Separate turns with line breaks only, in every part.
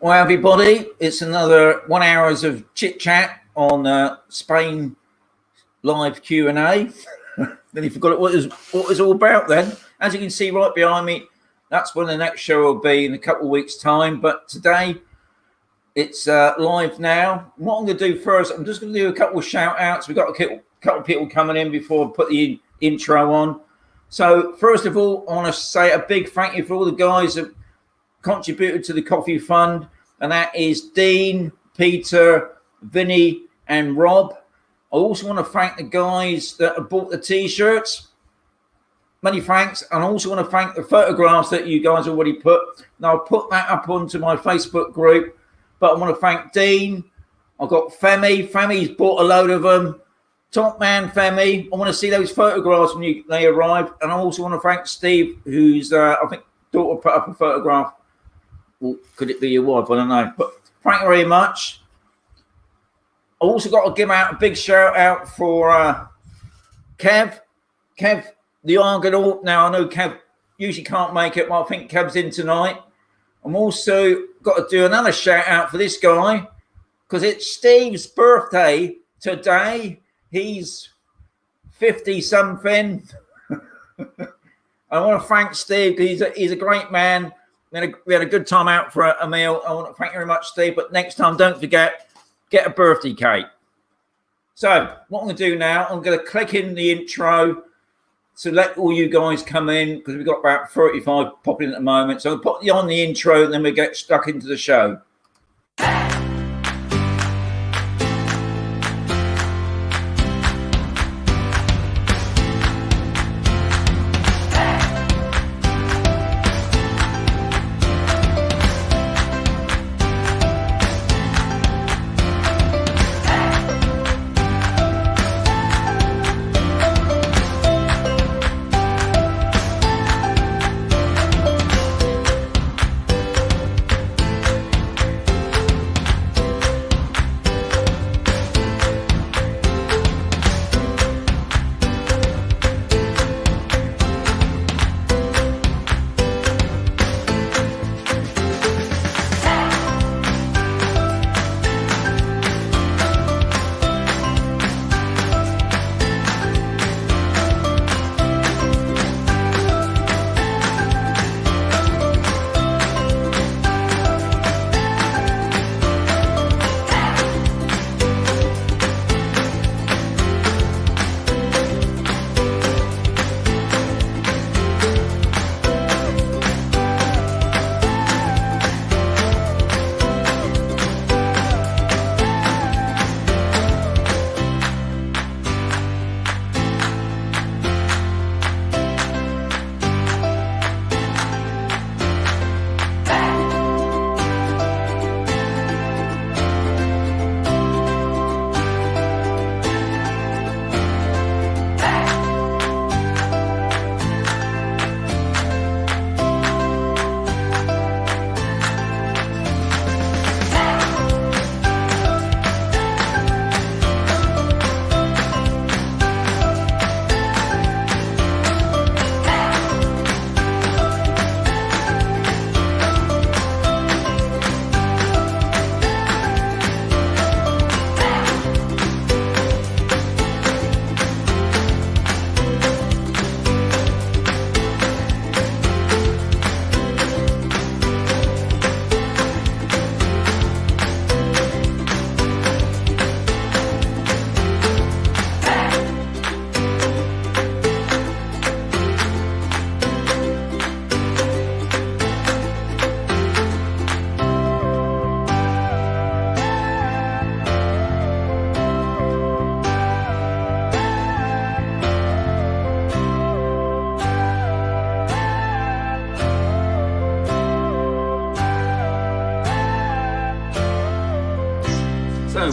Well, everybody, it's another 1 hour of chit chat on Spain live Q&A. Then you forgot what it was all about. Then, as you can see right behind me, that's when the next show will be in a couple of weeks' time. But today, it's live now. What I'm going to do first, I'm just going to do a couple of shout outs. We've got a couple of people coming in before I put the intro on. So first of all, I want to say a big thank you for all the guys that contributed to the coffee fund, and that is Dean, Peter, Vinny and Rob. I also want to thank the guys that have bought the t-shirts. Many thanks. And I also want to thank the photographs that you guys already put. Now I'll put that up onto my Facebook group, but I want to thank Dean. I've got Femi. Femi's bought a load of them. Top man Femi. I want to see those photographs when they arrive. And I also want to thank Steve, who's I think daughter put up a photograph. Well, could it be your wife? I don't know. But thank you very much. I also got to give out a big shout out for Kev. Kev, the Argonaut. Now, I know Kev usually can't make it, but I think Kev's in tonight. I'm also got to do another shout out for this guy because it's Steve's birthday today. He's 50-something. I want to thank Steve because he's a great man. We had a good time out for a meal. I want to thank you very much, Steve. But next time, don't forget, get a birthday cake. So what I'm going to do now, I'm going to click in the intro to let all you guys come in because we've got about 35 popping in at the moment. So I'll put you on the intro and then we get stuck into the show.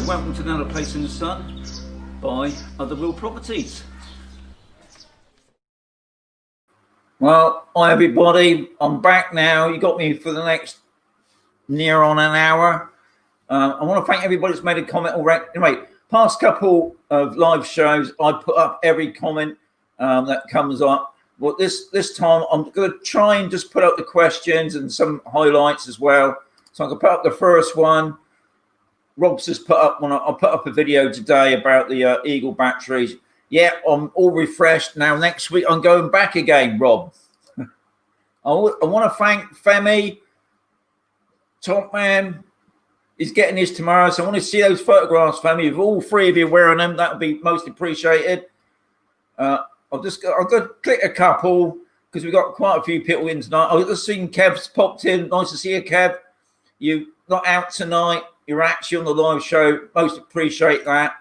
Welcome to Another Place in the Sun by Other Real Properties. Well, hi everybody, I'm back now. You got me for the next near on an hour. I want to thank everybody that's made a comment already. Anyway, past couple of live shows, I put up every comment that comes up. Well, this time I'm going to try and just put up the questions and some highlights as well. So I can put up the first one. Rob's just put up one. I'll put up a video today about the Eagle batteries. Yeah, I'm all refreshed now. Next week I'm going back again, Rob. I want to thank Femi, top man. He's getting his tomorrow, so I want to see those photographs, Femi. If all three of you wearing them, that would be most appreciated. I'll go click a couple because we've got quite a few people in tonight. I've just seen Kev's popped in. Nice to see you, Kev. You're not out tonight. You're actually on the live show. Most appreciate that.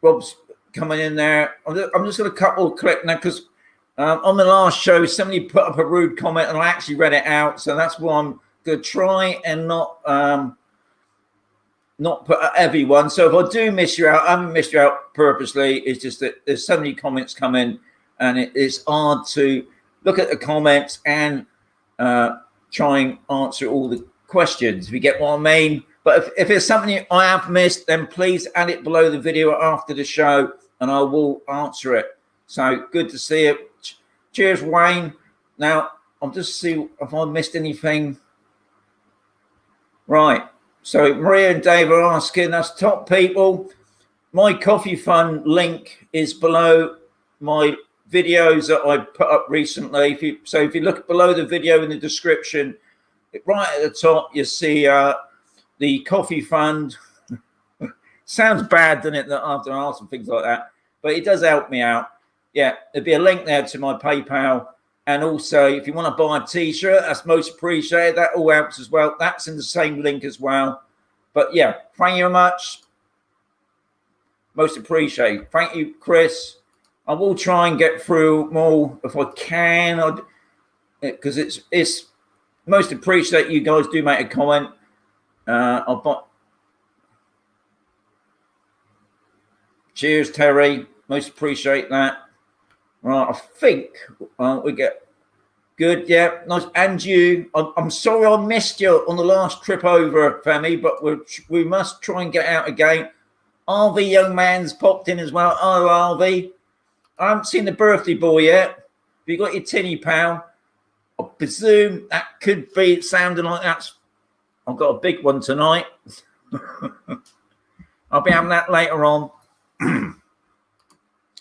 Rob's coming in there. I'm just going to couple click now because on the last show, somebody put up a rude comment and I actually read it out. So that's why I'm going to try and not put everyone. So if I do miss you out, I haven't missed you out purposely. It's just that there's so many comments come in and it's hard to look at the comments and try and answer all the questions, if you get what I mean. But if there's something I have missed, then please add it below the video after the show and I will answer it. So good to see you. Cheers, Wayne. Now, I'll just see if I missed anything. Right. So Maria and Dave are asking us, top people, my coffee fund link is below my videos that I put up recently. If you look below the video in the description, right at the top, you see the coffee fund. Sounds bad, doesn't it, that after I ask and things like that, but it does help me out. Yeah, there'll be a link there to my PayPal. And also, if you want to buy a T-shirt, that's most appreciated. That all helps as well. That's in the same link as well. But yeah, thank you very much. Most appreciated. Thank you, Chris. I will try and get through more if I can, because it's most appreciate you guys do make a comment. Cheers, Terry. Most appreciate that. Right, I think we get good. Yeah, nice. And you, I'm sorry I missed you on the last trip over, Femi, but we must try and get out again. RV young man's popped in as well. Oh, RV. I haven't seen the birthday boy yet. Have you got your tinny pal? I presume that could be sounding like that's. I've got a big one tonight. I'll be having that later on.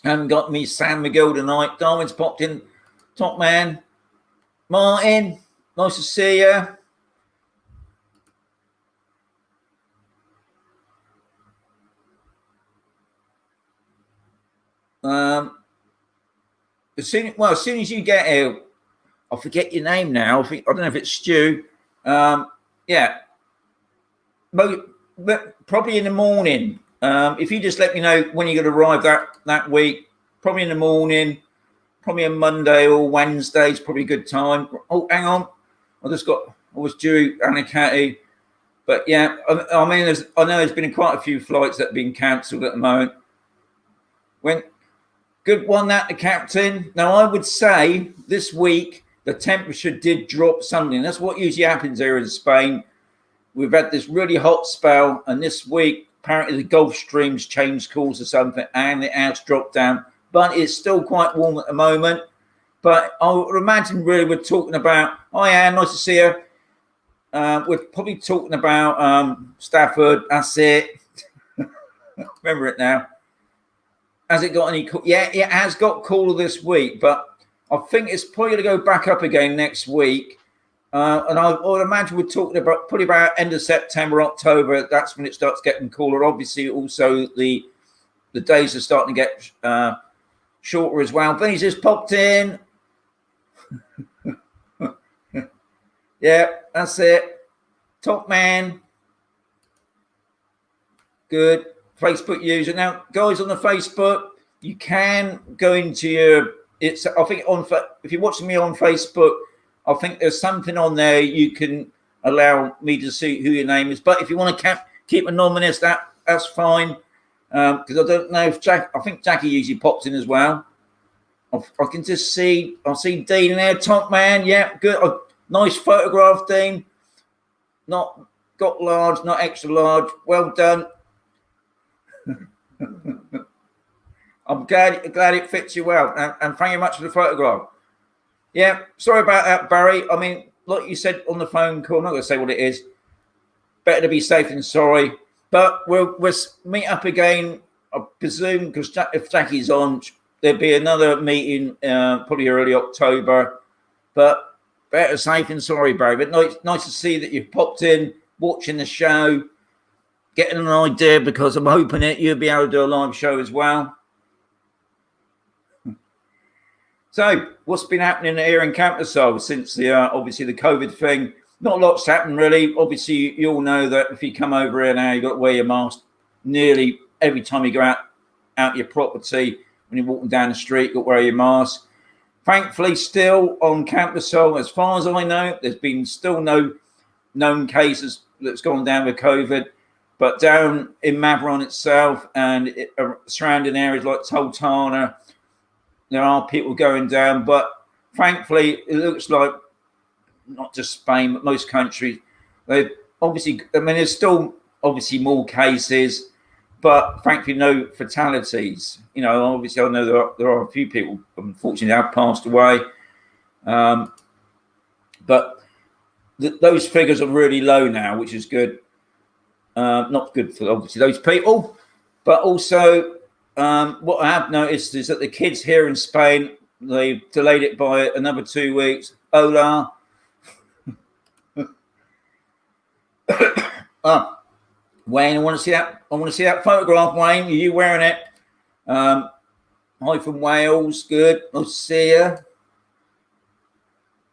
Haven't got me San Miguel tonight. Darwin's popped in. Top man. Martin, nice to see you. As soon as you get here, I forget your name now. I don't know if it's Stu. Yeah. Probably in the morning. If you just let me know when you're going to arrive that week, probably in the morning, probably a Monday or Wednesday is probably a good time. Oh, hang on. I was due Anacati. But yeah, I mean, I know there's been quite a few flights that have been cancelled at the moment. Good one, that the captain. Now, I would say this week, the temperature did drop something. That's what usually happens here in Spain. We've had this really hot spell, and this week, apparently the Gulf Stream's changed course or something, and it has dropped down. But it's still quite warm at the moment. But I would imagine really we're talking about, oh yeah, nice to see you. We're probably talking about Stafford. That's it. Remember it now. Has it got any? Yeah, it has got cooler this week, but I think it's probably going to go back up again next week. And I would imagine we're talking about probably about end of September, October. That's when it starts getting cooler. Obviously, also the days are starting to get shorter as well. Vinny's just popped in. Yeah, that's it. Top man. Good. Facebook user. Now, guys on the Facebook, you can go into your, it's, I think if you're watching me on Facebook, I think there's something on there you can allow me to see who your name is. But if you want to keep anonymous, that's fine. Because I don't know if I think Jackie usually pops in as well. I can just see, I see Dean in there, top man. Yeah, good. Nice photograph, Dean. Not got large, not extra large. Well done. I'm glad it fits you well. And thank you much for the photograph. Yeah, sorry about that, Barry. I mean, like you said on the phone call, I'm not going to say what it is. Better to be safe than sorry. But we'll meet up again, I presume, because if Jackie's on, there'll be another meeting probably early October. But better safe than sorry, Barry. But nice to see that you've popped in, watching the show, getting an idea, because I'm hoping that you'll be able to do a live show as well. So, what's been happening here in Campersol since the obviously the COVID thing? Not a lot's happened really. Obviously, you all know that if you come over here now, you've got to wear your mask nearly every time you go out your property. When you're walking down the street, you've got to wear your mask. Thankfully, still on Campersol, as far as I know, there's been still no known cases that's gone down with COVID. But down in Maveron itself and surrounding areas like Toltana, there are people going down. But thankfully, it looks like not just Spain, but most countries, they obviously, I mean, there's still obviously more cases, but thankfully no fatalities. You know, obviously I know there are a few people, unfortunately, have passed away. But those figures are really low now, which is good. Not good for obviously those people, but also what I have noticed is that the kids here in Spain, they've delayed it by another 2 weeks. Hola. Wayne, I want to see that. I want to see that photograph, Wayne. Are you wearing it? Hi from Wales. Good. Nice to see you.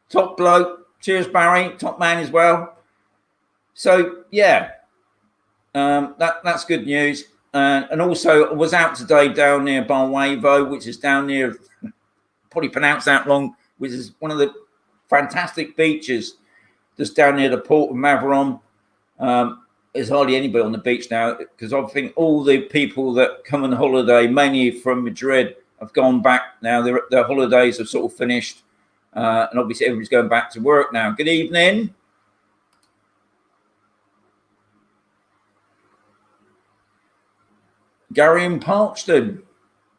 Top bloke. Cheers, Barry. Top man as well. So yeah, that's good news. And also, I was out today down near Balwavo, which is down near, probably pronounced that wrong, which is one of the fantastic beaches just down near the port of Maveron. There's hardly anybody on the beach now because I think all the people that come on holiday, mainly from Madrid, have gone back now. Their holidays have sort of finished. And obviously everybody's going back to work now. Good evening. Gary in Parkston.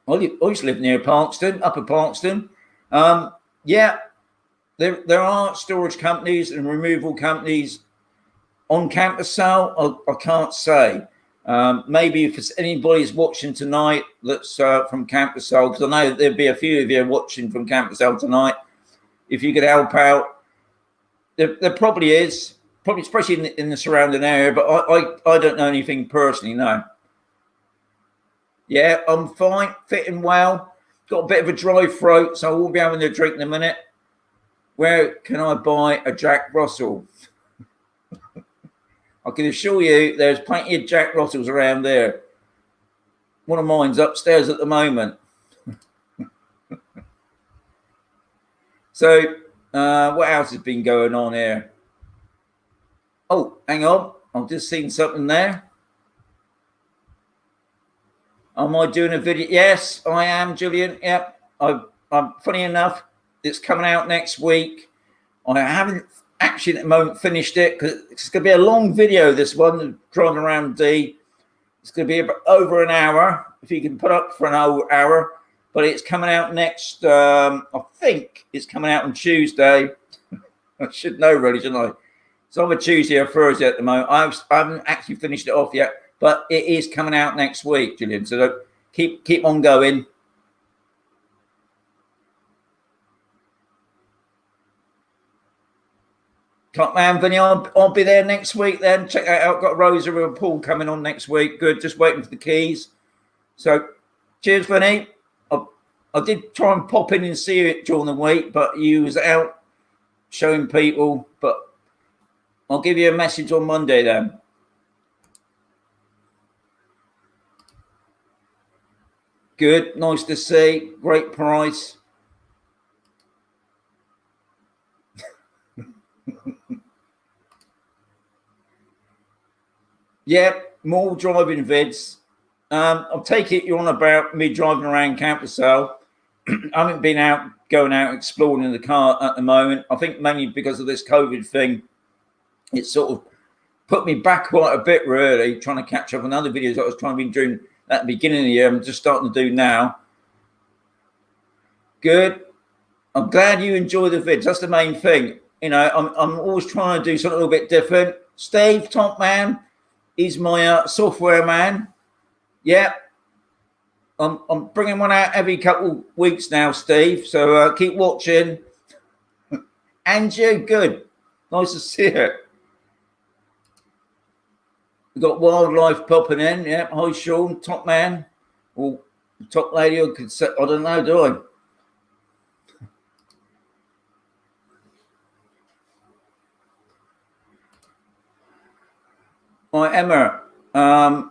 I used to live near Parkston, Upper Parkston. Yeah, there are storage companies and removal companies on Campersol. I can't say. Maybe if anybody's watching tonight that's from Campersol, because I know there'll be a few of you watching from Campersol tonight. If you could help out, there probably is, probably especially in the surrounding area. But I don't know anything personally. No. Yeah, I'm fine, fitting well. Got a bit of a dry throat, so I won't be having a drink in a minute. Where can I buy a Jack Russell? I can assure you there's plenty of Jack Russells around there. One of mine's upstairs at the moment. So, what else has been going on here? Oh, hang on. I've just seen something there. Am I doing a video? Yes, I am, Julian. Yep. I'm funny enough, it's coming out next week. I haven't actually at the moment finished it because it's going to be a long video, this one, driving around D. It's going to be about over an hour, if you can put up for an hour. But it's coming out next, I think it's coming out on Tuesday. I should know really, shouldn't I? It's either Tuesday or Thursday at the moment. I haven't actually finished it off yet. But it is coming out next week, Julian. So keep on going. Top man, Vinny, I'll be there next week then. Check that out. Got Rosa with Paul coming on next week. Good. Just waiting for the keys. So cheers, Vinny. I did try and pop in and see you during the week, but you was out showing people. But I'll give you a message on Monday then. Good, nice to see. Great price. Yeah, more driving vids. I'll take it you're on about me driving around Campersol. I haven't been going out exploring in the car at the moment. I think mainly because of this COVID thing. It sort of put me back quite a bit, really, trying to catch up on other videos I was trying to be doing at the beginning of the year. I'm just starting to do now. Good. I'm glad you enjoy the vids. That's the main thing. you know, I'm always trying to do something a little bit different. Steve, top man, he's my software man. Yeah, I'm bringing one out every couple weeks now, Steve. So keep watching. And you, good. Nice to see it. We've got wildlife popping in. Yeah, hi Sean, top man, or top lady. I could say, I don't know, do I? Right, Emma. I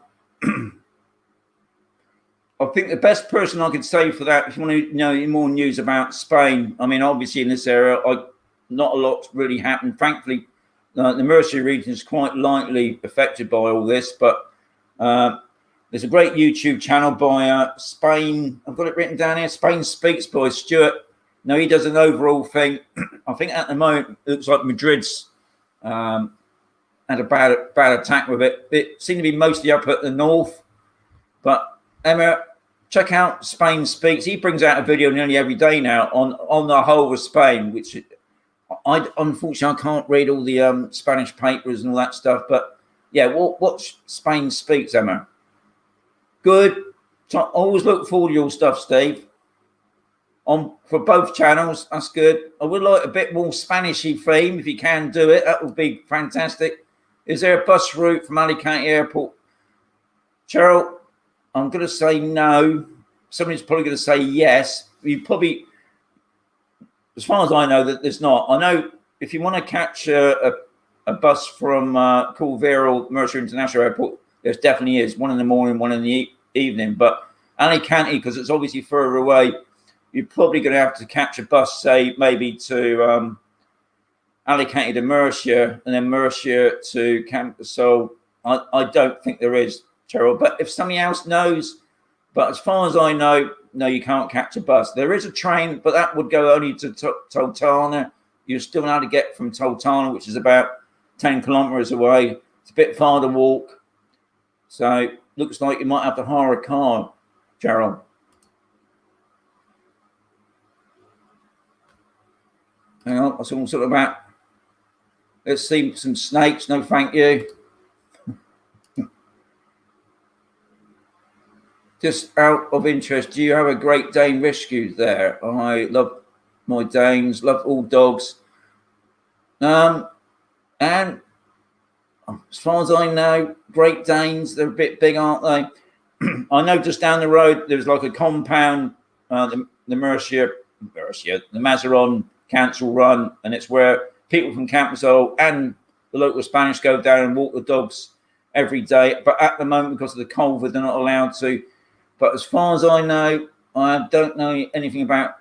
think the best person I could say for that, if you want to know more news about Spain, I mean, obviously in this area, not a lot's really happened. Frankly, the Murcia region is quite lightly affected by all this, but there's a great YouTube channel by Spain. I've got it written down here. Spain Speaks by Stuart. No, he does an overall thing. I think at the moment it looks like Madrid's had a bad attack with it. It seemed to be mostly up at the north. But Emma, check out Spain Speaks. He brings out a video nearly every day now on the whole of Spain, which unfortunately I can't read all the Spanish papers and all that stuff. But yeah, watch Spain Speaks, Emma. Good. Always look forward to your stuff, Steve. For both channels, that's good. I would like a bit more Spanishy theme if you can do it. That would be fantastic. Is there a bus route from Alicante Airport? Cheryl, I'm going to say no. Somebody's probably going to say yes. You probably, as far as I know, that there's not. I know if you want to catch a bus from Corvera or Murcia International Airport, there definitely is. One in the morning, one in the evening. But Alicante, because it's obviously further away, you're probably going to have to catch a bus, say, maybe to Alicante to Murcia and then Murcia to Campasol. I don't think there is, Cheryl. But if somebody else knows, but as far as I know, no, you can't catch a bus. There is a train, but that would go only to Toltana. You're still allowed to get from Toltana, which is about 10 kilometres away. It's a bit far to walk. So looks like you might have to hire a car, Cheryl. Hang on, what's all sort of about? Let's see some snakes. No, thank you. Just out of interest, do you have a Great Dane rescue there? I love my Danes, love all dogs. And as far as I know, Great Danes, they're a bit big, aren't they? I know just down the road, there's like a compound, the Murcia, the Mazaron Council run, and it's where people from Campasol and the local Spanish go down and walk the dogs every day. But at the moment, because of the COVID, they're not allowed to. But as far as I know, I don't know anything about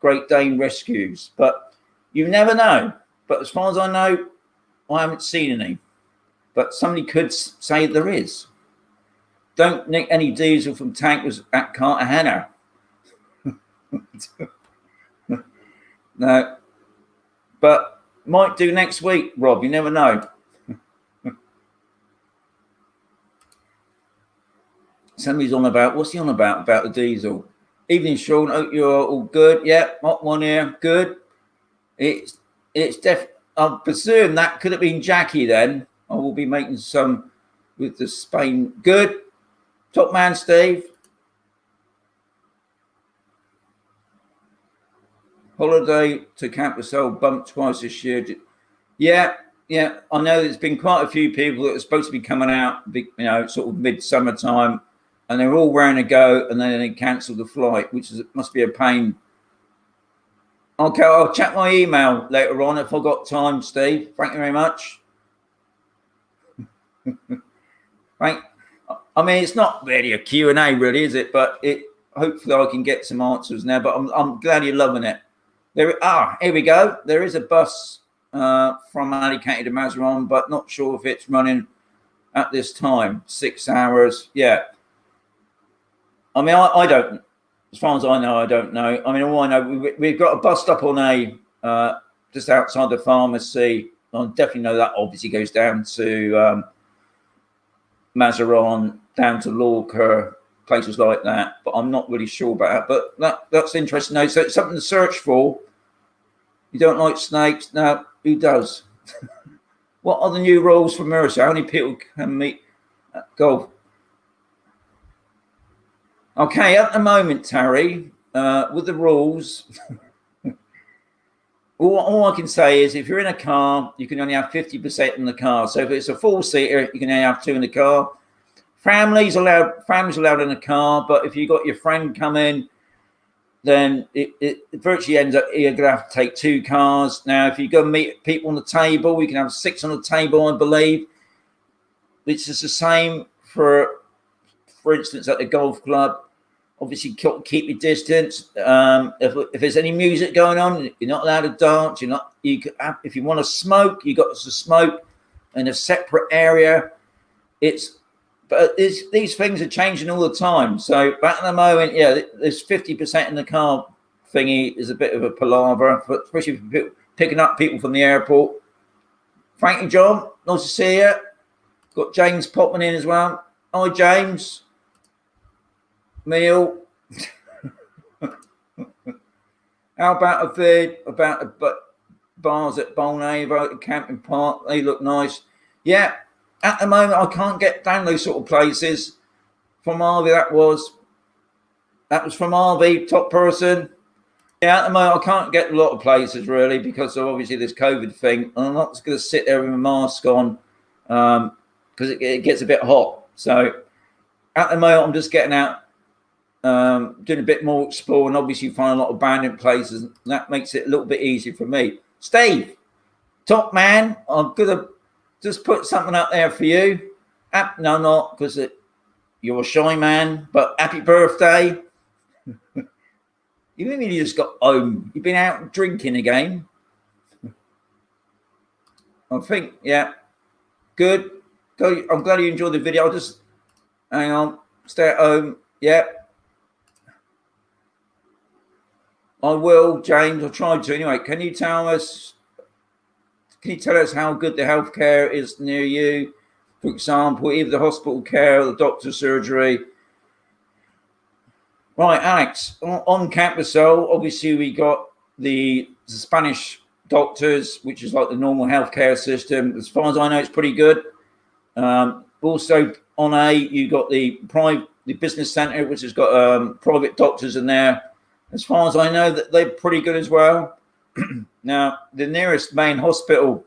Great Dane rescues. But you never know. But as far as I know, I haven't seen any. But somebody could say there is. Don't nick any diesel from tankers at Cartagena. No. But might do next week, Rob. You never know. Somebody's on about, what's he on about the diesel? Evening, Sean. Hope you're all good. Yeah, hot one here. Good. It's I presume that could have been Jackie then. I will be making some with the Spain. Good. Top man, Steve. Holiday to Campasol bumped twice this year. Yeah. I know there's been quite a few people that are supposed to be coming out, sort of mid-summer time, and they're all round to go, and then they cancel the flight, which must be a pain. Okay, I'll check my email later on if I've got time, Steve. Thank you very much. I mean, it's not really a Q&A, really, is it? But hopefully I can get some answers now. But I'm glad you're loving it. Here we go. There is a bus from Alicante to Mazaron, but not sure if it's running at this time. 6 hours. Yeah. I mean, I don't. As far as I know, I don't know. I mean, all I know, we've got a bus stop on just outside the pharmacy. I definitely know that obviously goes down to Mazaron, down to Lorca, places like that. But I'm not really sure about that. But that's interesting. So it's something to search for. You don't like snakes? No, who does? What are the new rules for Mercer? How many people can meet at golf? Okay, at the moment, Terry, with the rules, all I can say is if you're in a car, you can only have 50% in the car. So if it's a four-seater, you can only have 2 in the car. Families allowed in the car, but if you got your friend come in, then it virtually ends up you're gonna have to take 2 cars. Now, if you go meet people on the table, you can have 6 on the table, I believe. Which is the same for instance, at the golf club. Obviously, keep your distance. If there's any music going on, you're not allowed to dance. If you want to smoke, you got to smoke in a separate area. But these things are changing all the time. So at the moment, yeah, there's 50% in the car thingy is a bit of a palaver, especially for picking up people from the airport. Thank you, John. Nice to see you. Got James popping in as well. Hi, James. Meal. How about a third? About the bars at Bolnavo, the camping park. They look nice. Yeah. At the moment, I can't get down those sort of places. From Harvey, that was from Harvey, top person. Yeah, at the moment, I can't get a lot of places really because of obviously this COVID thing. And I'm not just going to sit there with a mask on because it gets a bit hot. So at the moment, I'm just getting out, doing a bit more exploring. Obviously, find a lot of abandoned places. And that makes it a little bit easier for me. Steve, top man, I'm going to just put something up there for you. No, not because you're a shy man, but happy birthday. You mean you just got home? You've been out drinking again? I think, yeah. Good. I'm glad you enjoyed the video. I'll just hang on. Stay at home. Yeah. I will, James. I tried to anyway. Can you tell us how good the healthcare is near you? For example, either the hospital care or the doctor's surgery. Right, Alex, on campus, obviously we got the Spanish doctors, which is like the normal healthcare system. As far as I know, it's pretty good. Also, on you got the business centre, which has got private doctors in there. As far as I know, that they're pretty good as well. Now, the nearest main hospital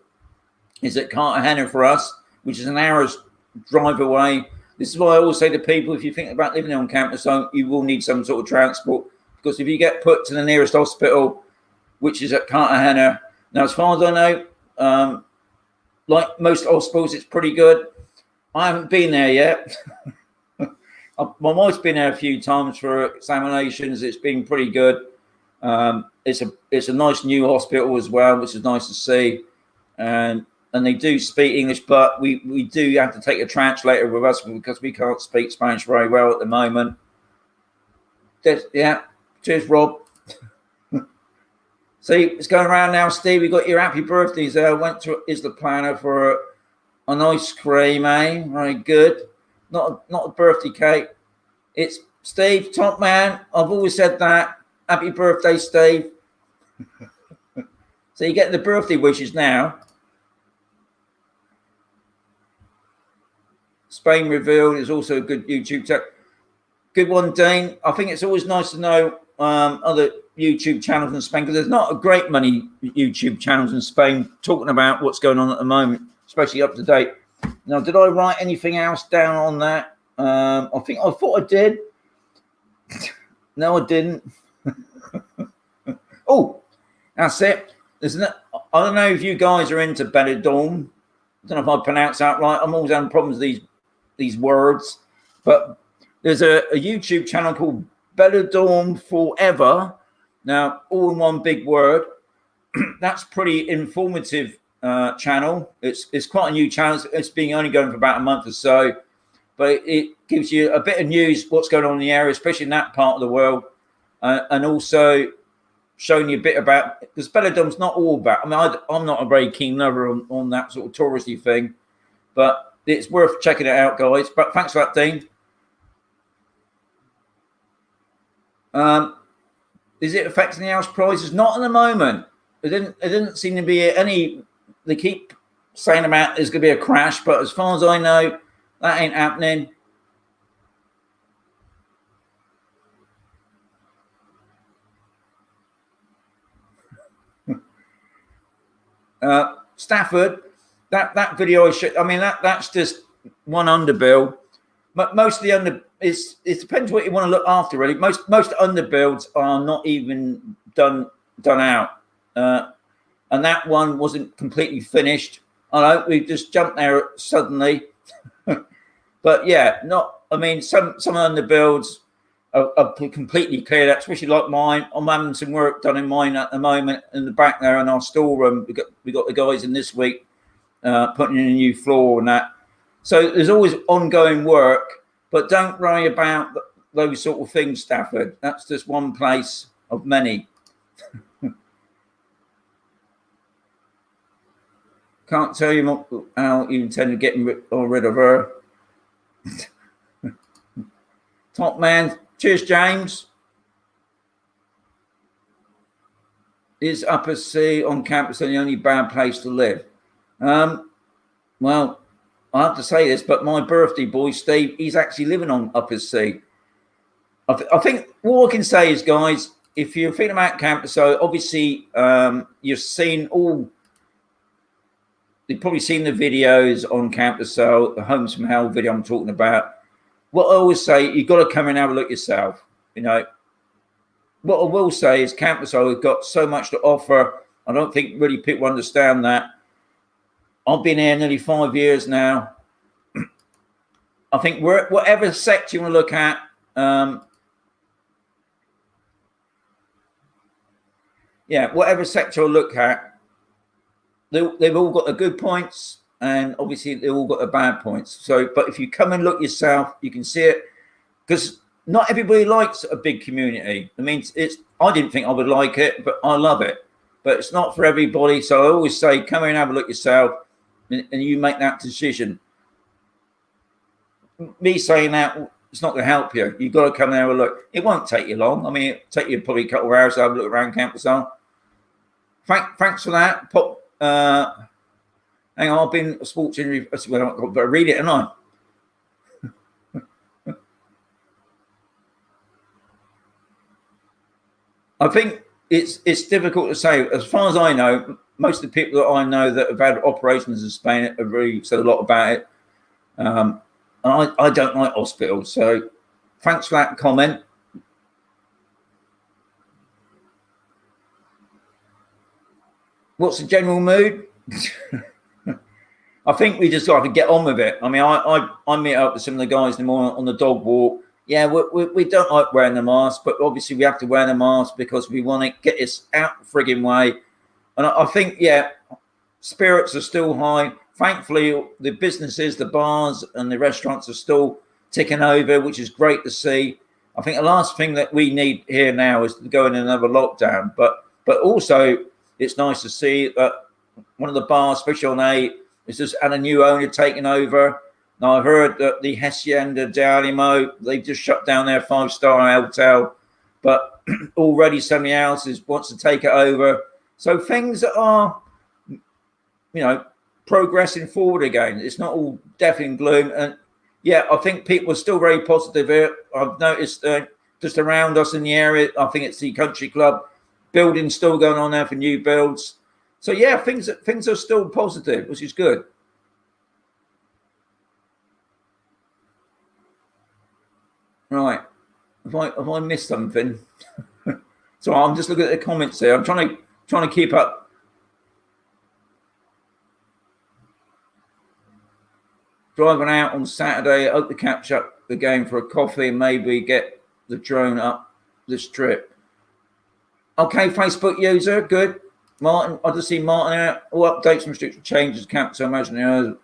is at Cartagena for us, which is an hour's drive away. This is why I always say to people, if you think about living on campus, you will need some sort of transport. Because if you get put to the nearest hospital, which is at Cartagena, now as far as I know, like most hospitals, it's pretty good. I haven't been there yet. My wife's been there a few times for examinations. It's been pretty good. It's a nice new hospital as well, which is nice to see. And they do speak English, but we do have to take a translator with us because we can't speak Spanish very well at the moment. Yeah. Cheers, Rob. See, it's going around now, Steve. We got your happy birthdays there. Went to Is the Planner for an ice cream, eh? Very good. Not a birthday cake. It's Steve, top man. I've always said that. Happy birthday, Steve. So you get the birthday wishes now. Spain Revealed is also a good YouTube channel. Good one, Dean. I think it's always nice to know other YouTube channels in Spain because there's not a great many YouTube channels in Spain talking about what's going on at the moment, especially up to date. Now, did I write anything else down on that? I thought I did. No, I didn't. Oh, that's it. I don't know if you guys are into Benidorm. I don't know if I pronounce that right. I'm always having problems with these words. But there's a YouTube channel called Benidorm Forever. Now, all in one big word. That's pretty informative channel. It's quite a new channel. It's been only going for about a month or so. But it gives you a bit of news, what's going on in the area, especially in that part of the world. And also showing you a bit about, because Benidorm's not all about, I mean, I'm not a very keen lover on that sort of touristy thing, but it's worth checking it out, guys. But thanks for that, Dean. Is it affecting the house prices? Not at the moment. didn't seem to be any. They keep saying about there's going to be a crash, but as far as I know, that ain't happening. Stafford, that video I showed, I mean that's just one underbuild. But most of the it depends what you want to look after really. Most underbuilds are not even done out, and that one wasn't completely finished. I know we just jumped there suddenly, but yeah, not. I mean, some underbuilds are completely cleared out, especially like mine. I'm having some work done in mine at the moment in the back there in our storeroom. We got the guys in this week putting in a new floor and that. So there's always ongoing work, but don't worry about those sort of things, Stafford. That's just one place of many. Can't tell you how you intend to get rid of her. Top man. Cheers, James. Is Upper Sea on campus the only bad place to live? Well, I have to say this, but my birthday boy, Steve, he's actually living on Upper Sea. I think all I can say is, guys, if you're thinking about campus, so obviously you've probably seen the videos on campus, so the Homes from Hell video I'm talking about. What I always say, you've got to come and have a look yourself. You know, what I will say is campus have got so much to offer. I don't think really people understand that. I've been here nearly 5 years now. I think whatever sector you want to look at, whatever sector you look at, they've all got the good points, and obviously they've all got the bad points. So, but if you come and look yourself, you can see it, because not everybody likes a big community. I mean, I didn't think I would like it, but I love it. But it's not for everybody. So I always say, come here and have a look yourself, and you make that decision. Me saying that, it's not going to help you. You've got to come and have a look. It won't take you long. I mean, it'll take you probably a couple of hours to have a look around campus. Thanks for that. Hang on, I've been a sports injury. Well, I've got to read it, haven't I? I think it's difficult to say. As far as I know, most of the people that I know that have had operations in Spain have really said a lot about it. I don't like hospitals, so thanks for that comment. What's the general mood? I think we just got to get on with it. I mean, I meet up with some of the guys in the morning on the dog walk. Yeah, we don't like wearing the mask, but obviously we have to wear the mask because we want to get this out the frigging way. And I think, spirits are still high. Thankfully, the businesses, the bars and the restaurants are still ticking over, which is great to see. I think the last thing that we need here now is to go in another lockdown. But also, it's nice to see that one of the bars, especially on 8, is just had a new owner taking over. Now, I've heard that the Hacienda de Alimo, they've just shut down their 5-star hotel, but already somebody else wants to take it over. So things are, progressing forward again. It's not all death and gloom. And I think people are still very positive here. I've noticed just around us in the area, I think it's the country club, building still going on there for new builds. So things are still positive, which is good. Right. Have I missed something? So I'm just looking at the comments here. I'm trying to keep up. Driving out on Saturday. I hope to catch up the game for a coffee and maybe get the drone up the strip. Okay, Facebook user, good. Martin, I just see Martin out. All updates and restriction changes. Campus, I imagine.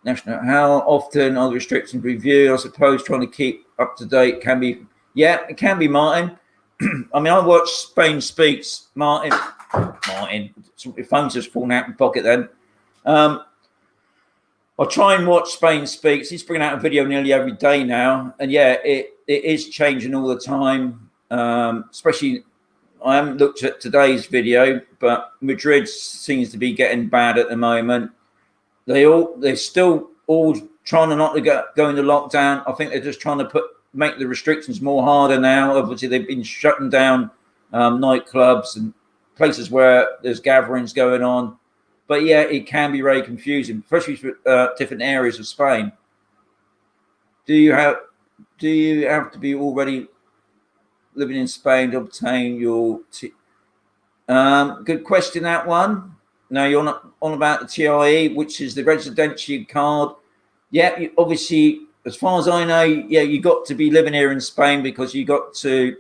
National. How often are the restrictions reviewed? I suppose trying to keep up to date can be. Yeah, it can be, Martin. I mean, I watch Spain Speaks. Martin, your phone's just falling out of my pocket then. I try and watch Spain Speaks. He's bringing out a video nearly every day now. And it is changing all the time, especially I haven't looked at today's video, but Madrid seems to be getting bad at the moment. They're still all trying to not to go into lockdown. I think they're just trying to make the restrictions more harder now. Obviously, they've been shutting down nightclubs and places where there's gatherings going on. But yeah, it can be very confusing, especially for different areas of Spain. Do you have to be already living in Spain to obtain your good question, that one. No, you're not on about the TIE, which is the residency card. Yeah, obviously, as far as I know, yeah, you got to be living here in Spain because you got to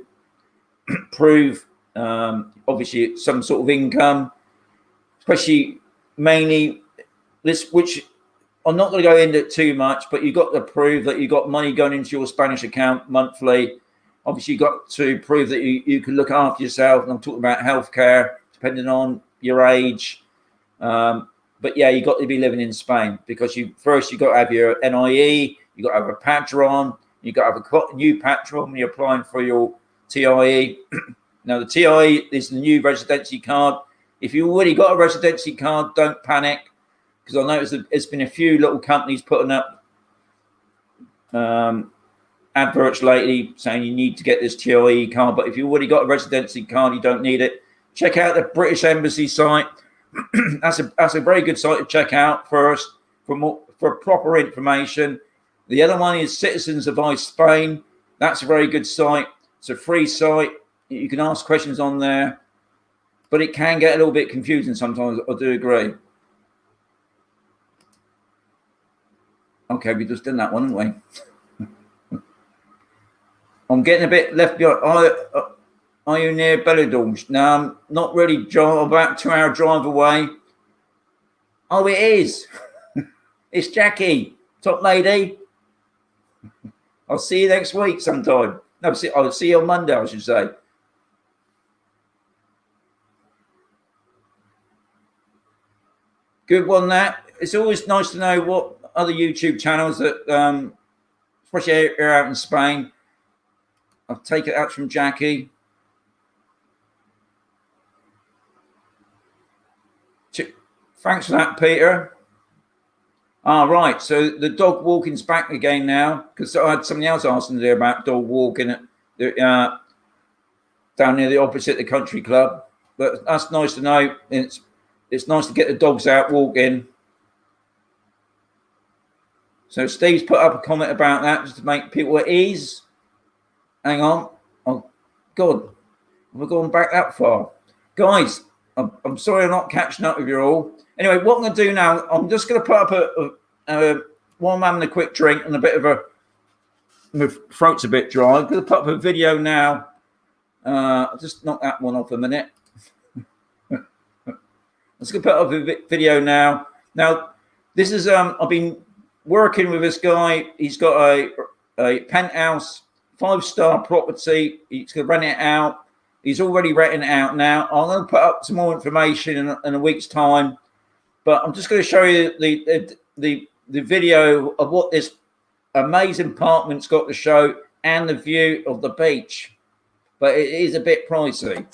prove, obviously, some sort of income, especially mainly this, which I'm not going to go into it too much, but you got to prove that you got money going into your Spanish account monthly. Obviously, you got to prove that you can look after yourself. And I'm talking about healthcare, depending on your age. But yeah, you got to be living in Spain because you got to have your NIE, you got to have a patron, you got to have a new patron when you're applying for your TIE. Now, the TIE is the new residency card. If you already got a residency card, don't panic, because I noticed that there's been a few little companies putting up adverts lately saying you need to get this TIE card. But if you already got a residency card, you don't need it. Check out the British Embassy site. That's a very good site to check out first for proper information. The other one is Citizens Advice Spain. That's a very good site. It's a free site. You can ask questions on there, but it can get a little bit confusing sometimes. I do agree. Okay, we just done that one, haven't we? I'm getting a bit left behind. Are you near Belledonge? No, I'm not really. I'm about a 2-hour drive away. Oh, it is. It's Jackie, top lady. I'll see you next week sometime. No, I'll see you on Monday, I should say. Good one, that. It's always nice to know what other YouTube channels that, especially here out in Spain. I'll take it out from Jackie. Thanks for that, Peter. Right. So the dog walking's back again now, because I had something else asking there about dog walking at down near the opposite the country club. But that's nice to know. It's nice to get the dogs out walking. So Steve's put up a comment about that just to make people at ease. Hang on. Oh, God. We've gone back that far. Guys, I'm sorry I'm not catching up with you all. Anyway, what I'm going to do now, I'm just going to put up while I'm having a quick drink and a bit of my throat's a bit dry. I'm going to put up a video now. I'll just knock that one off a minute. I'm just going to put up a video now. Now, this is, I've been working with this guy. He's got a penthouse, 5-star property. He's going to rent it out. He's already renting it out now. I'm going to put up some more information in a week's time. But I'm just going to show you the video of what this amazing apartment's got to show and the view of the beach. But it is a bit pricey.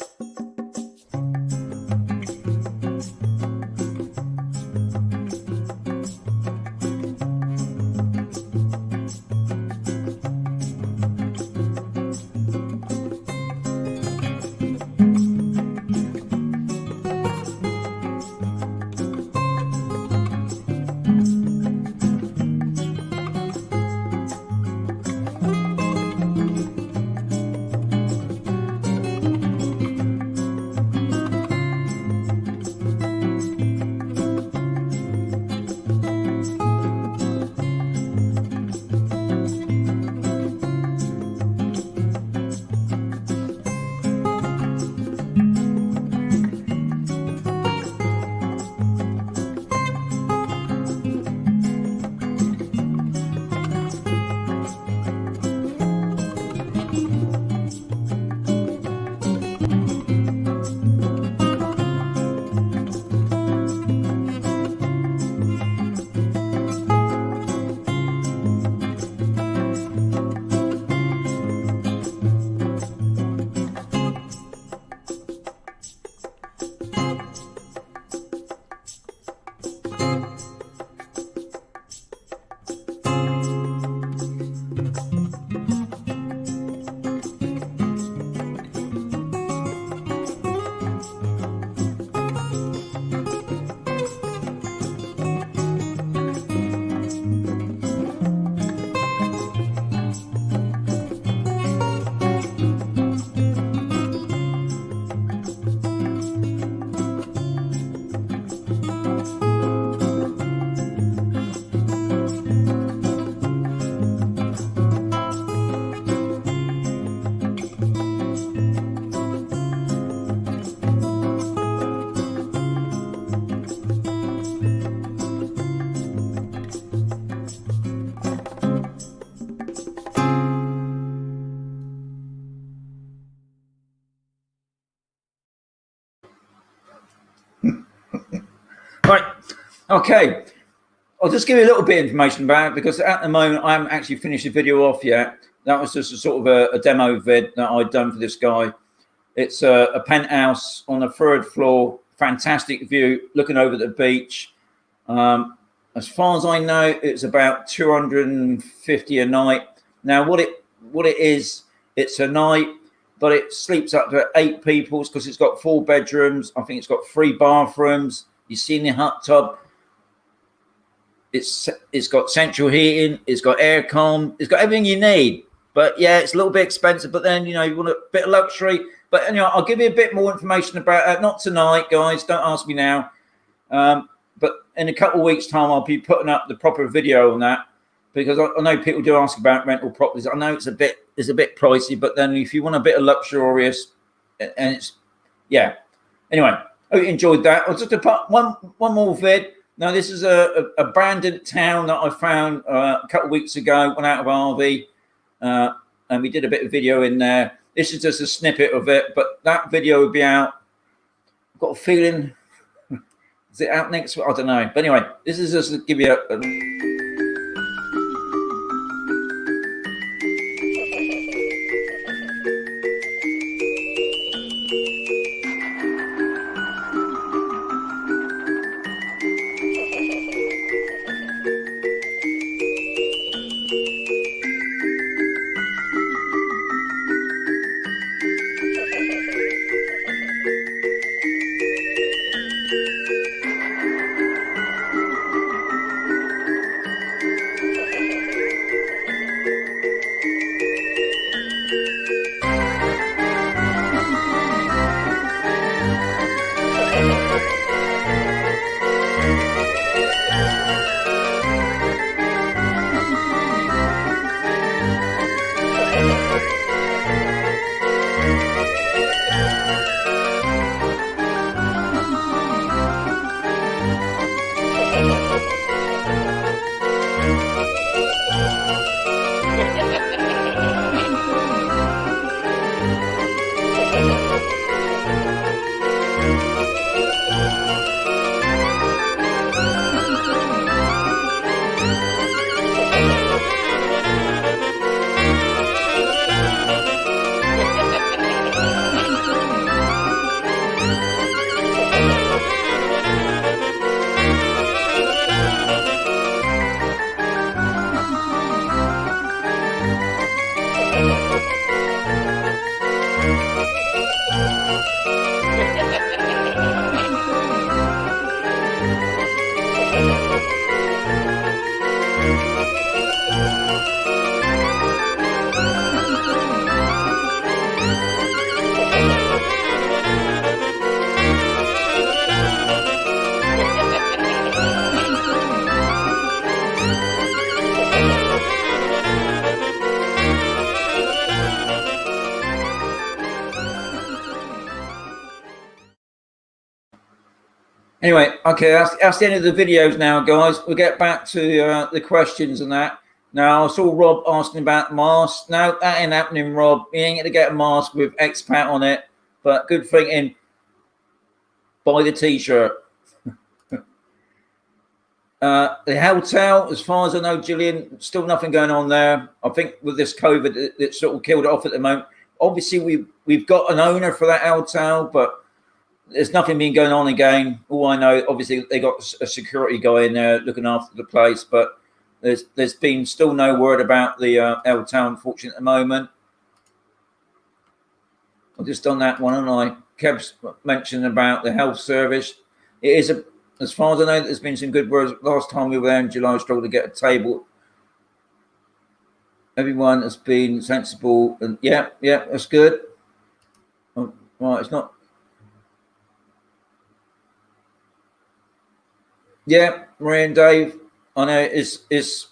Okay, I'll just give you a little bit of information about it because at the moment I haven't actually finished the video off yet. That was just a sort of a demo vid that I'd done for this guy. It's a penthouse on the 3rd floor, fantastic view, looking over the beach. As far as I know, it's about 250 a night. Now, what it is, it's a night, but it sleeps up to 8 people because it's got 4 bedrooms. I think it's got 3 bathrooms. You see in the hot tub. It's got central heating. It's got aircon. It's got everything you need. But yeah, it's a little bit expensive. But then you want a bit of luxury. But I'll give you a bit more information about it. Not tonight, guys. Don't ask me now. But in a couple of weeks' time, I'll be putting up the proper video on that because I know people do ask about rental properties. I know it's a bit pricey, but then if you want a bit of luxurious, and it's Anyway, I hope you enjoyed that. I'll just put one more vid. Now, this is a abandoned town that I found a couple of weeks ago. Went out of RV, and we did a bit of video in there. This is just a snippet of it, but that video will be out. I've got a feeling, is it out next week? I don't know. But anyway, this is just to give you a Anyway, okay, that's the end of the videos now, guys. We'll get back to the questions and that. Now, I saw Rob asking about masks. No, that ain't happening, Rob. You ain't going to get a mask with Expat on it. But good thinking. Buy the T-shirt. The hotel, as far as I know, Gillian, still nothing going on there. I think with this COVID, it's sort of killed it off at the moment. Obviously, we've got an owner for that hotel, but there's nothing been going on again. All I know, obviously, they got a security guy in there looking after the place, but there's been still no word about the hotel, unfortunately, at the moment. I've just done that one, and I kept mentioning about the health service. It is as far as I know, there's been some good words. Last time we were there in July, I struggled to get a table. Everyone has been sensible, and yeah, that's good. Oh, right, it's not. Yeah, Marie and Dave, I know it's.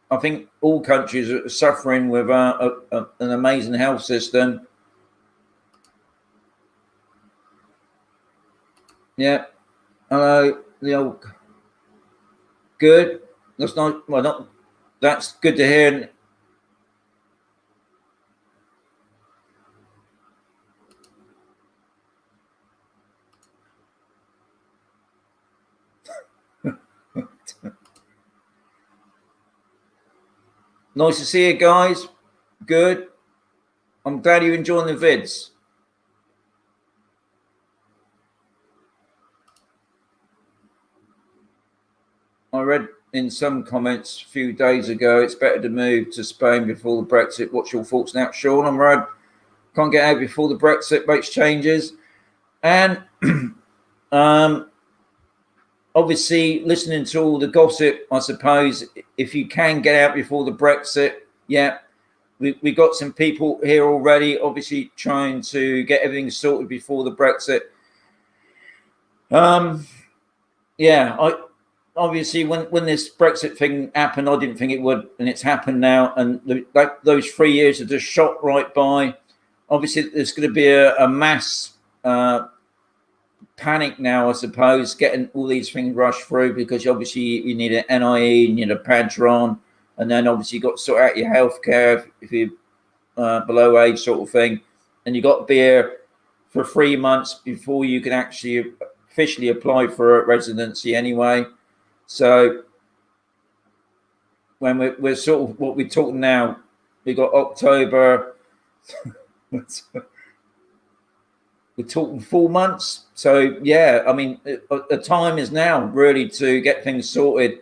I think all countries are suffering with an amazing health system. Yeah, hello, the old good. That's not well. Not that's good to hear. Nice to see you guys. Good. I'm glad you're enjoying the vids. I read in some comments a few days ago, it's better to move to Spain before the Brexit. What's your thoughts now, Sean? I'm right. Can't get out before the Brexit makes changes. And obviously, listening to all the gossip, I suppose, if you can get out before the Brexit, yeah, we got some people here already, obviously trying to get everything sorted before the Brexit. Yeah, obviously when this Brexit thing happened, I didn't think it would, and it's happened now, and those 3 years are just shot right by. Obviously, there's going to be a mass panic now, I suppose, getting all these things rushed through, because obviously you need an NIE, you need a Padron, and then obviously you've got to sort out your healthcare if you're below age, sort of thing, and you got to be here for 3 months before you can actually officially apply for a residency anyway. So when we're sort of what we're talking now, we got October. We're talking 4 months. So yeah, I mean, the time is now really to get things sorted.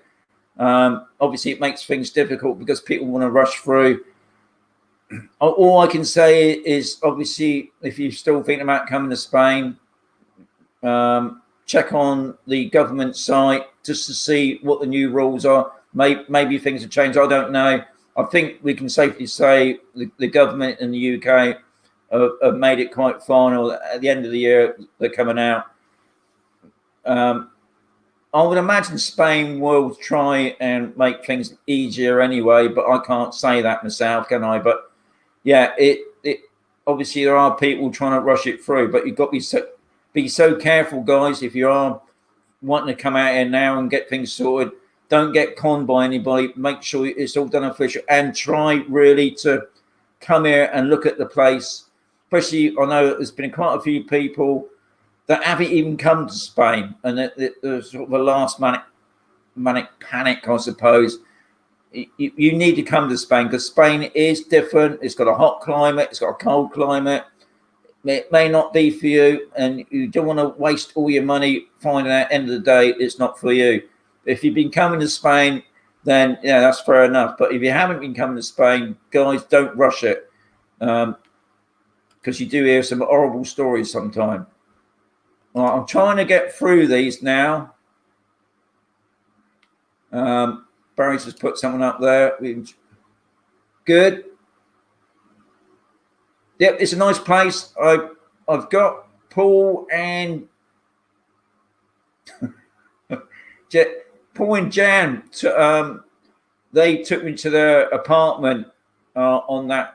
Obviously, it makes things difficult because people want to rush through. All I can say is, obviously, if you're still thinking about coming to Spain, check on the government site just to see what the new rules are. Maybe things have changed. I don't know. I think we can safely say the government in the UK have made it quite final. At the end of the year, they're coming out. I would imagine Spain will try and make things easier anyway, but I can't say that myself, can I? But yeah, it obviously there are people trying to rush it through, but you've got to be so careful, guys. If you are wanting to come out here now and get things sorted, don't get conned by anybody. Make sure it's all done official, and try really to come here and look at the place. Especially, I know there's been quite a few people that haven't even come to Spain, and there's sort of a last manic panic, I suppose. You need to come to Spain, because Spain is different. It's got a hot climate, it's got a cold climate. It may not be for you, and you don't want to waste all your money finding out at the end of the day it's not for you. If you've been coming to Spain, then yeah, that's fair enough. But if you haven't been coming to Spain, guys, don't rush it, because you do hear some horrible stories sometimes. Right, I'm trying to get through these now. Barry's just put someone up there. Good. Yep, it's a nice place. I've got Paul and Paul and Jan. They took me to their apartment on that.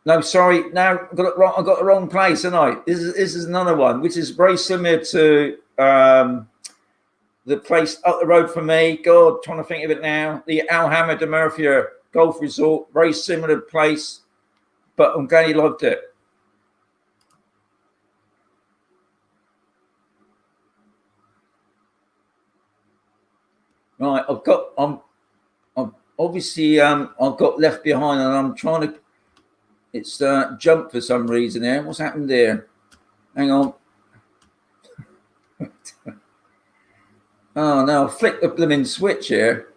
No, sorry. Now I got it wrong. I got the wrong place, haven't I? This is another one, which is very similar to the place up the road from me. God, trying to think of it now. The Alhama de Murcia Golf Resort. Very similar place, but I'm glad he loved it. Right, I've obviously I've got left behind, and I'm trying to. It's jumped for some reason here. What's happened there? Hang on. Oh no, I flicked the blooming switch here.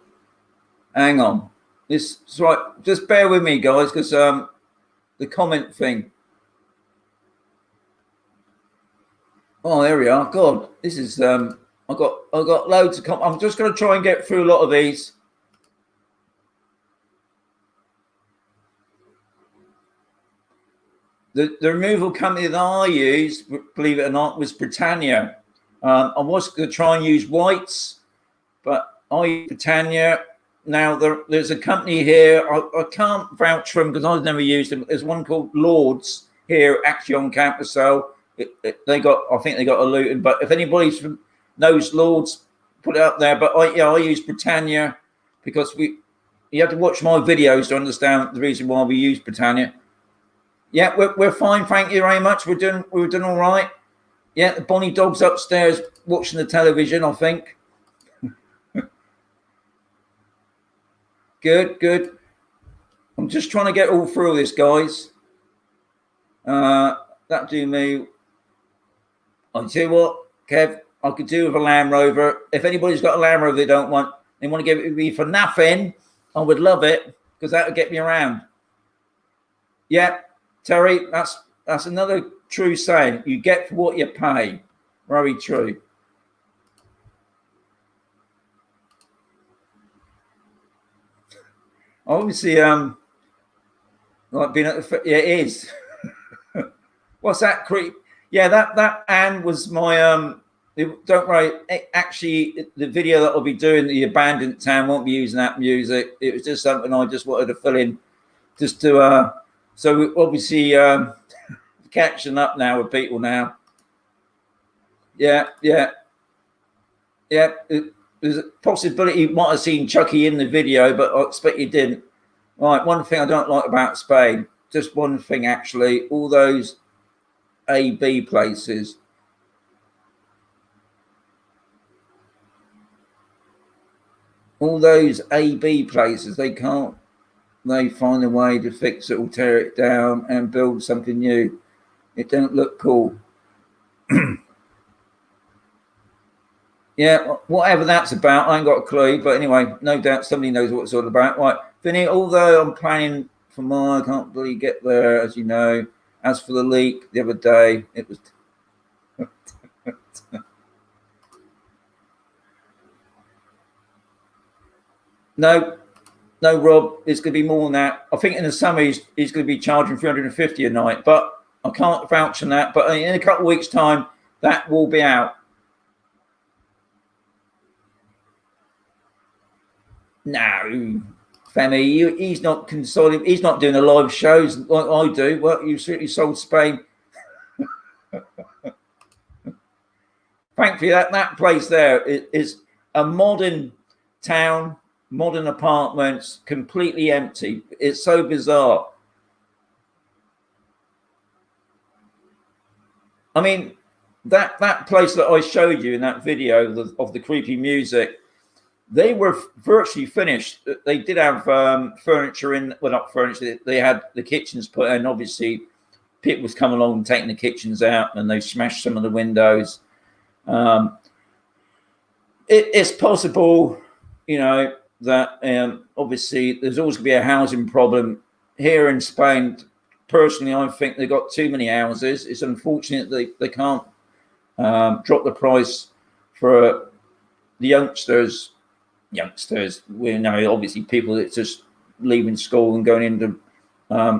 Hang on. This is right. Just bear with me, guys, because the comment thing. Oh, there we are. God, this is I got loads of I'm just going to try and get through a lot of these. The removal company that I used, believe it or not, was Britannia. I was going to try and use Whites, but I use Britannia. Now, there's a company here. I can't vouch for them because I've never used them. There's one called Lords here, actually on campus. So I think they got a Luton. But if anybody knows Lords, put it up there. But I use Britannia because you have to watch my videos to understand the reason why we use Britannia. Yeah, we're fine. Thank you very much. We're doing all right. Yeah, the Bonnie dog's upstairs watching the television, I think. Good, good. I'm just trying to get all through this, guys. That do me. I'll tell you what, Kev, I could do with a Land Rover. If anybody's got a Land Rover they want to give it to me for nothing, I would love it, because that would get me around. Yeah, Terry, that's another true saying. You get for what you pay. Very true. Obviously, like being at the, yeah, it is. What's that creep? Yeah, that Anne was my don't worry. Actually, the video that I'll be doing, the abandoned town, won't be using that music. It was just something I just wanted to fill in, just to so we obviously catching up now with people now. Yeah. There's a possibility you might have seen Chucky in the video, but I expect you didn't. Right, one thing I don't like about Spain, just one thing actually, all those A-B places. All those A-B places, they find a way to fix it or tear it down and build something new. It don't look cool. Yeah, whatever that's about, I ain't got a clue. But anyway, no doubt somebody knows what it's all about. Right, Vinny, although I'm planning for mine, I can't really get there, as you know. As for the leak the other day, it was... No, Rob, it's going to be more than that. I think in the summer he's going to be charging 350 a night, but I can't vouch on that. But in a couple of weeks' time, that will be out. No, Femi, he's not consoling. He's not doing the live shows like I do. Well, you certainly sold Spain. Thankfully, that place there is a modern town, modern apartments, completely empty. It's so bizarre. I mean, that place that I showed you in that video of the creepy music, they were virtually finished. They did have furniture in, well, not furniture. They had the kitchens put in. Obviously, people was coming along and taking the kitchens out, and they smashed some of the windows. It's possible, you know, that obviously there's always going to be a housing problem here in Spain. Personally, I think they've got too many houses. It's unfortunate they can't drop the price for the youngsters. We know obviously people that's just leaving school and going into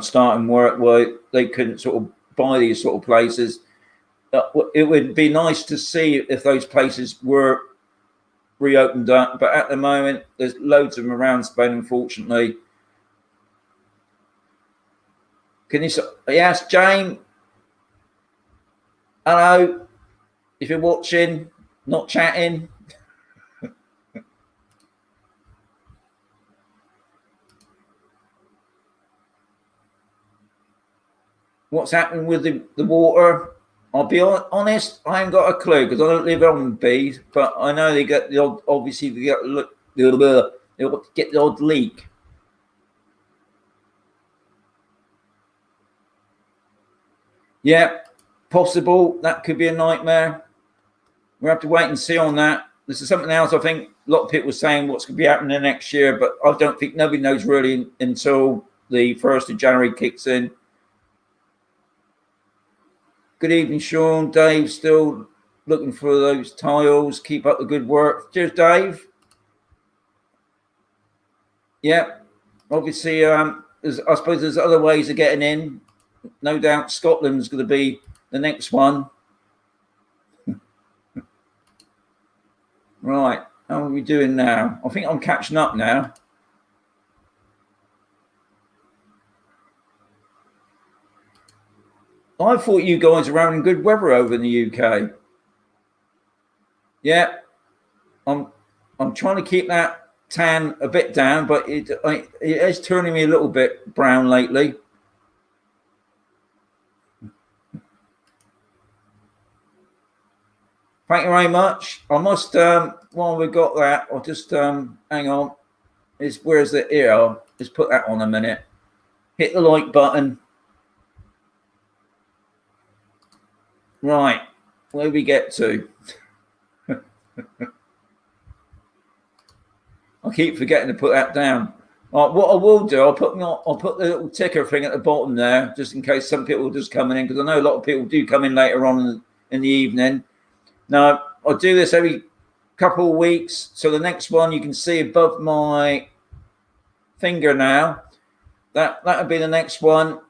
starting work, where they couldn't sort of buy these sort of places. It would be nice to see if those places were reopened up, but at the moment there's loads of them around Spain, unfortunately. Can you... Yes, Jane, hello, if you're watching, not chatting. What's happening with the water? I'll be honest, I ain't got a clue, because I don't live on bees, but I know they get the odd, obviously they get the odd leak. Yeah, possible. That could be a nightmare. We'll have to wait and see on that. This is something else I think a lot of people are saying what's going to be happening next year, but I don't think nobody knows really until the 1st of January kicks in. Good evening, Sean. Dave, still looking for those tiles. Keep up the good work. Cheers, Dave. Yeah, obviously, I suppose there's other ways of getting in. No doubt Scotland's going to be the next one. Right, how are we doing now? I think I'm catching up now. I thought you guys were having good weather over in the UK. Yeah, I'm trying to keep that tan a bit down, but it is turning me a little bit brown lately. Thank you very much. I must, while we got that, I'll just hang on. Where's the here? Let's put that on a minute. Hit the like button. Right, where we get to? I keep forgetting to put that down. What I will do, I'll put the little ticker thing at the bottom there, just in case some people are just coming in, because I know a lot of people do come in later on in the evening. Now, I'll do this every couple of weeks. So the next one you can see above my finger now. That'll be the next one,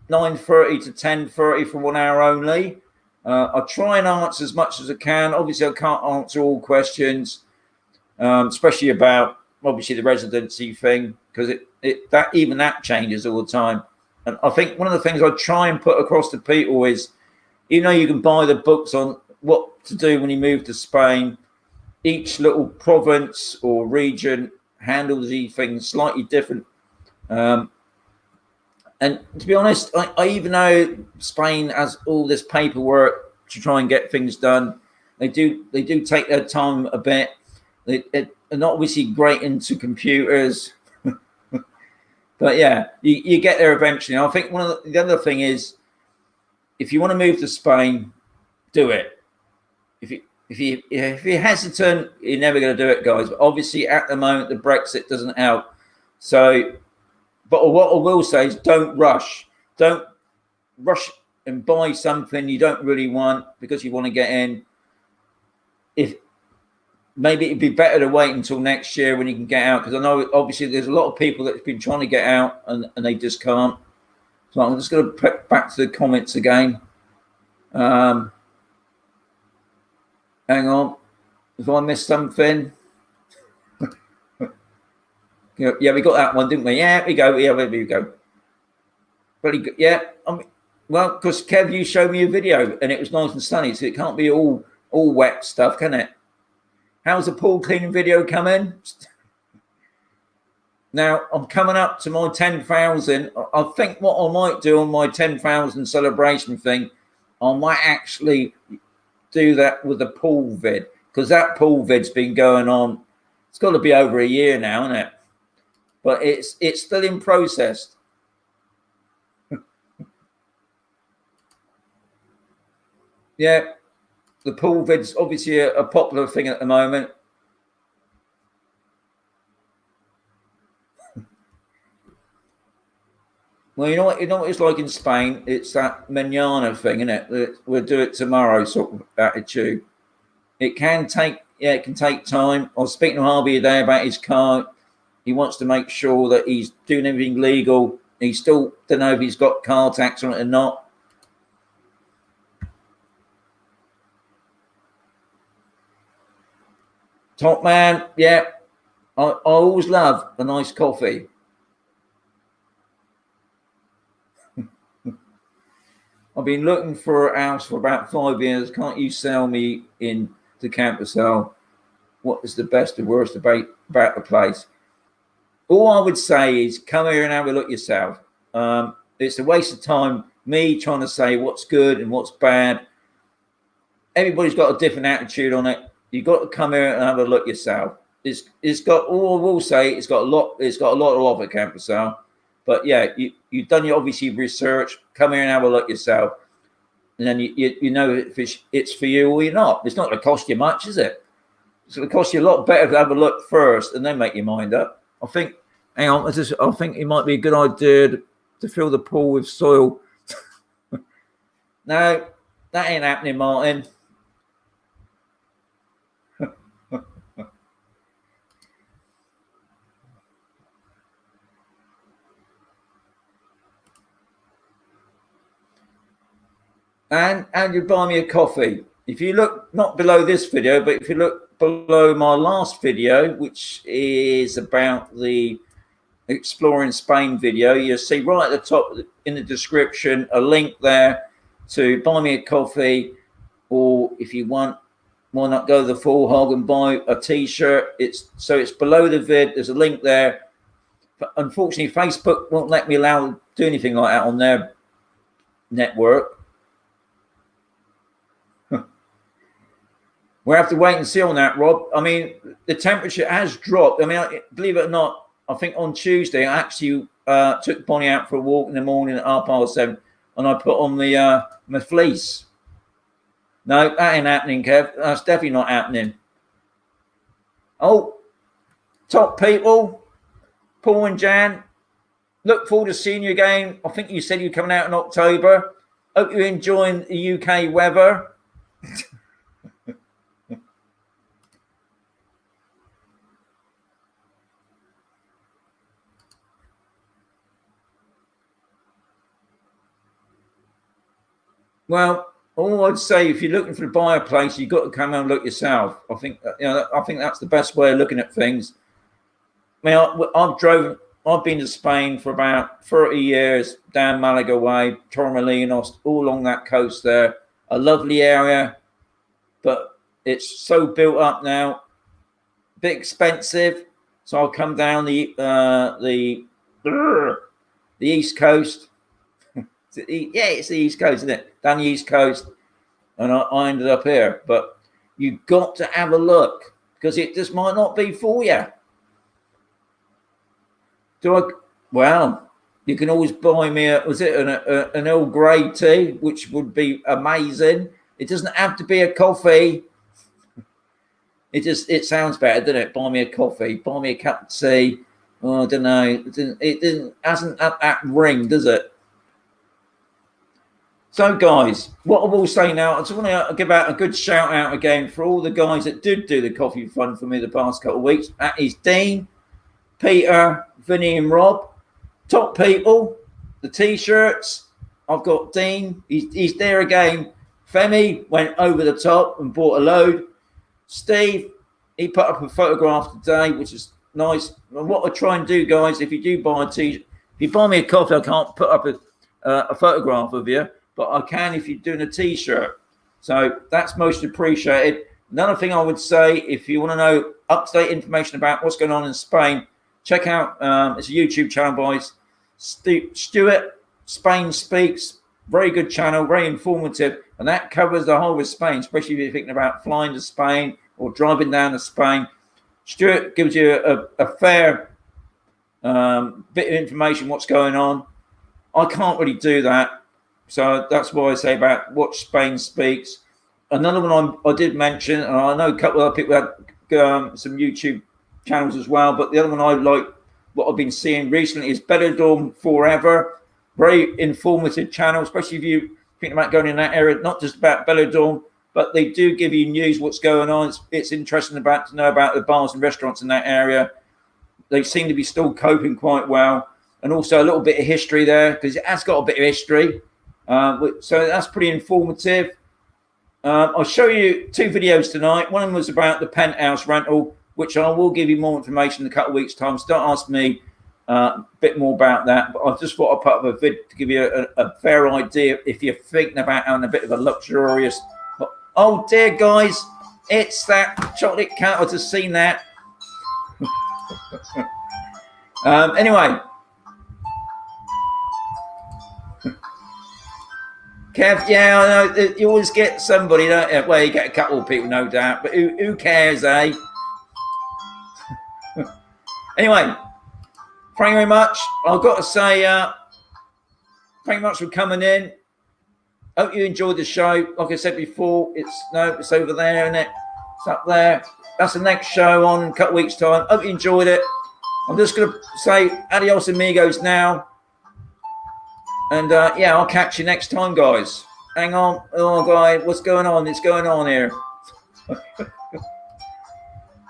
9:30 to 10:30 for 1 hour only. I'll try and answer as much as I can. Obviously, I can't answer all questions, especially about obviously the residency thing, because that changes all the time. And I think one of the things I try and put across to people is, you can buy the books on what to do when you move to Spain. Each little province or region handles these things slightly different. And to be honest, I even know Spain has all this paperwork to try and get things done. They do take their time a bit. They're not obviously great into computers, but yeah, you get there eventually. And I think the other thing is, if you want to move to Spain, do it. If you're hesitant, you're never going to do it, guys. But obviously, at the moment, the Brexit doesn't help. So, but what I will say is, don't rush. Don't rush and buy something you don't really want because you want to get in. Maybe it'd be better to wait until next year when you can get out, because I know obviously there's a lot of people that's been trying to get out and they just can't. So I'm just going to put back to the comments again. Hang on, if I missed something. Yeah, we got that one, didn't we? Yeah, we go. Yeah, there we go. Pretty good. Yeah, well, because Kev, you showed me a video and it was nice and sunny, so it can't be all wet stuff, can it? How's the pool cleaning video coming? Now, I'm coming up to my 10,000. I think what I might do on my 10,000 celebration thing, I might actually do that with the pool vid, because that pool vid's been going on. It's got to be over a year now, isn't it? But it's still in process. Yeah. The pool vid's obviously a popular thing at the moment. Well, you know what it's like in Spain? It's that mañana thing, isn't it? We'll do it tomorrow sort of attitude. It can take time. I was speaking to Harvey today about his car. He wants to make sure that he's doing everything legal. He still don't know if he's got car tax on it or not. Top man, yeah. I always love a nice coffee. I've been looking for a house for about 5 years. Can't you sell me in the camper sale? What is the best and worst about the place? All I would say is come here and have a look yourself. It's a waste of time, me trying to say what's good and what's bad. Everybody's got a different attitude on it. You've got to come here and have a look yourself. It's got, all I will say, it's got a lot to offer, camper sale. But yeah, you've done your obviously research. Come here and have a look yourself, and then you know if it's for you or you're not. It's not going to cost you much, is it? It's going to cost you a lot better to have a look first and then make your mind up. I think. Hang on, I think it might be a good idea to fill the pool with soil. No, that ain't happening, Martin. And you buy me a coffee. If you look not below this video, but if you look below my last video, which is about the Exploring Spain video, you'll see right at the top in the description a link there to buy me a coffee, or if you want, why not go the full hog and buy a t-shirt? It's below the vid. There's a link there. But unfortunately, Facebook won't let me do anything like that on their network. we'll have to wait and see on that, Rob. I mean, the temperature has dropped. I mean, believe it or not, I think on Tuesday I actually took Bonnie out for a walk in the morning at 7:30, and I put on the my fleece. No, that ain't happening, Kev. That's definitely not happening. Oh, top people, Paul and Jan, look forward to seeing you again. I think you said you're coming out in October. Hope you're enjoying the UK weather. Well, all I'd say, if you're looking for to buy a place, you've got to come and look yourself. I think I think that's the best way of looking at things. I mean, I've been to Spain for about 30 years, down Malaga way, Torremolinos, all along that coast there. A lovely area, but it's so built up now, a bit expensive. So I'll come down the East Coast. Yeah, it's the East Coast, isn't it? Down the East Coast, and I ended up here. But you've got to have a look, because it just might not be for you. Well, you can always buy me an Earl Grey tea, which would be amazing. It doesn't have to be a coffee. It sounds better, doesn't it? Buy me a coffee, buy me a cup of tea. Oh, I don't know. It hasn't that ring, does it? So, guys, what I will say now, I just want to give out a good shout out again for all the guys that did do the coffee fund for me the past couple of weeks. That is Dean, Peter, Vinny, and Rob. Top people, the T-shirts. I've got Dean. He's there again. Femi went over the top and bought a load. Steve, he put up a photograph today, which is nice. And what I try and do, guys, if you do buy a T-shirt, if you buy me a coffee, I can't put up a photograph of you, but I can if you're doing a T-shirt. So that's most appreciated. Another thing I would say, if you want to know up-to-date information about what's going on in Spain, check out, it's a YouTube channel by Stuart, Spain Speaks. Very good channel, very informative, and that covers the whole of Spain, especially if you're thinking about flying to Spain or driving down to Spain. Stuart gives you a fair bit of information what's going on. I can't really do that, so that's why I say about watch Spain Speaks. Another one I did mention, and I know a couple of other people had some YouTube channels as well, but the other one I like, what I've been seeing recently, is Benidorm Forever. Very informative channel, especially if you think about going in that area, not just about Benidorm, but they do give you news, what's going on. It's interesting to know about the bars and restaurants in that area. They seem to be still coping quite well, and also a little bit of history there, because it has got a bit of history. So that's pretty informative. I'll show you two videos tonight. One of them was about the penthouse rental, which I will give you more information in a couple of weeks' time. So don't ask me a bit more about that. But I just thought I'd put up a vid to give you a fair idea if you're thinking about having a bit of a luxurious. Oh dear, guys, it's that chocolate cat. I've just seen that. Anyway, Kev, yeah, I know you always get somebody, don't you? Well, you get a couple of people, no doubt, but who cares, eh? Anyway, thank you very much. I've got to say, thank you much for coming in. Hope you enjoyed the show. Like I said before, it's over there, isn't it? It's up there. That's the next show on in a couple of weeks' time. Hope you enjoyed it. I'm just going to say adios amigos now. And yeah, I'll catch you next time, guys. Hang on. Oh, guys, what's going on? It's going on here.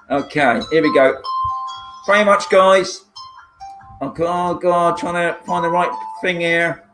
Okay, here we go. Very much, guys. Oh, God, trying to find the right thing here.